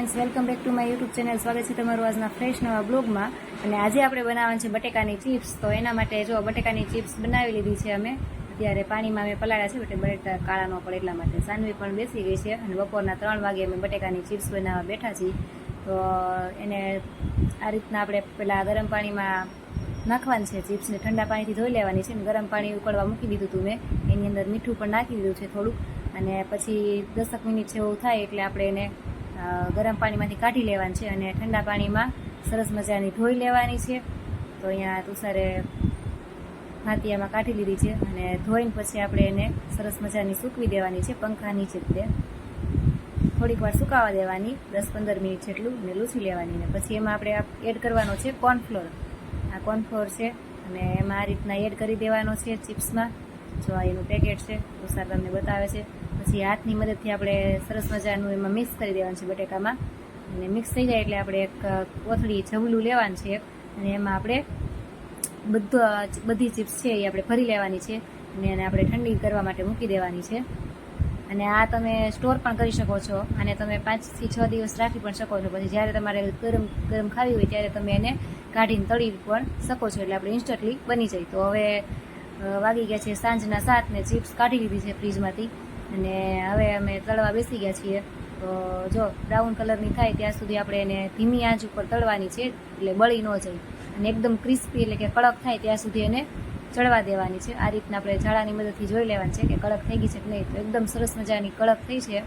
Friends, welcome back to my YouTube channel. સ્વાગત છે તમારું આજના ફ્રેશ નવા બ્લોગમાં. અને આજે આપણે બનાવવાનું છે બટેકાની ચિપ્સ. તો એના માટે જો બટેકાની ચિપ્સ બનાવી લીધી છે અમે. અત્યારે પાણીમાં અમે પલાળ્યા છે, એટલે બટેટા કાળા ન પડે એટલા માટે. સાનવી પણ બેસી ગઈ છે અને બપોરના 3 વાગે અમે બટેકાની ચિપ્સ બનાવવા બેઠા છીએ. તો એને આ રીતના આપણે પહેલાં ગરમ પાણીમાં નાખવાની છે ચિપ્સને. ઠંડા પાણીથી ધોઈ લેવાની છે. ગરમ પાણી ઉકળવા મૂકી દીધું હતું મેં. એની અંદર મીઠું પણ નાખી દીધું છે થોડુંક. અને પછી 10 મિનિટ જેવું થાય એટલે આપણે એને ગરમ પાણીમાંથી કાઢી લેવાની છે અને ઠંડા પાણીમાં સરસ મજાની ધોઈ લેવાની છે. તો અહીંયા તુષારે ભાતિયામાં કાઢી લીધી છે અને ધોઈને પછી આપણે એને સરસ મજાની સૂકવી દેવાની છે પંખા નીચે જ. થોડીક વાર સુકાવા દેવાની, 10-15 મિનિટ જેટલું, અને લૂછી લેવાની. ને પછી એમાં આપણે એડ કરવાનો છે કોર્નફ્લોર. આ કોર્નફ્લોર છે અને એમાં આ રીતના એડ કરી દેવાનો છે ચિપ્સમાં. જો આ એનું પેકેટ છે, તુષાર તમને બતાવે છે. પછી હાથની મદદથી આપણે સરસ મજાનું એમાં મિક્સ કરી દેવાનું છે બટેકામાં. અને મિક્સ થઈ જાય એટલે આપણે એક કોથળી જવલું લેવાનું છે અને એમાં આપણે બધી ચિપ્સ છે એ આપણે ભરી લેવાની છે અને એને આપણે ઠંડી કરવા માટે મૂકી દેવાની છે. અને આ તમે સ્ટોર પણ કરી શકો છો. અને તમે 5 થી 6 દિવસ રાખી પણ શકો છો. પછી જ્યારે તમારે ગરમ ગરમ ખાવી હોય ત્યારે તમે એને કાઢીને તળી પણ શકો છો. એટલે આપણે ઇન્સ્ટન્ટલી બની જાય. તો હવે વાગી ગયા છે સાંજના 7 ને ચિપ્સ કાઢી લીધી છે ફ્રીજમાંથી. અને હવે અમે તળવા બેસી ગયા છીએ. તો જો બ્રાઉન કલરની થાય ત્યાં સુધી આપણે એને ધીમી આંચ ઉપર તળવાની છે, એટલે બળી ન જાય. અને એકદમ ક્રિસ્પી એટલે કે કડક થાય ત્યાં સુધી એને ચડવા દેવાની છે. આ રીતના આપણે જાળાની મદદથી જોઈ લેવાની છે કે કડક થઈ ગઈ છે કે નહીં. તો એકદમ સરસ મજાની કડક થઈ છે.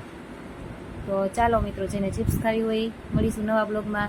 તો ચાલો મિત્રો, જેને ચિપ્સ ખાવી હોય મળીશું નવા બ્લોગમાં.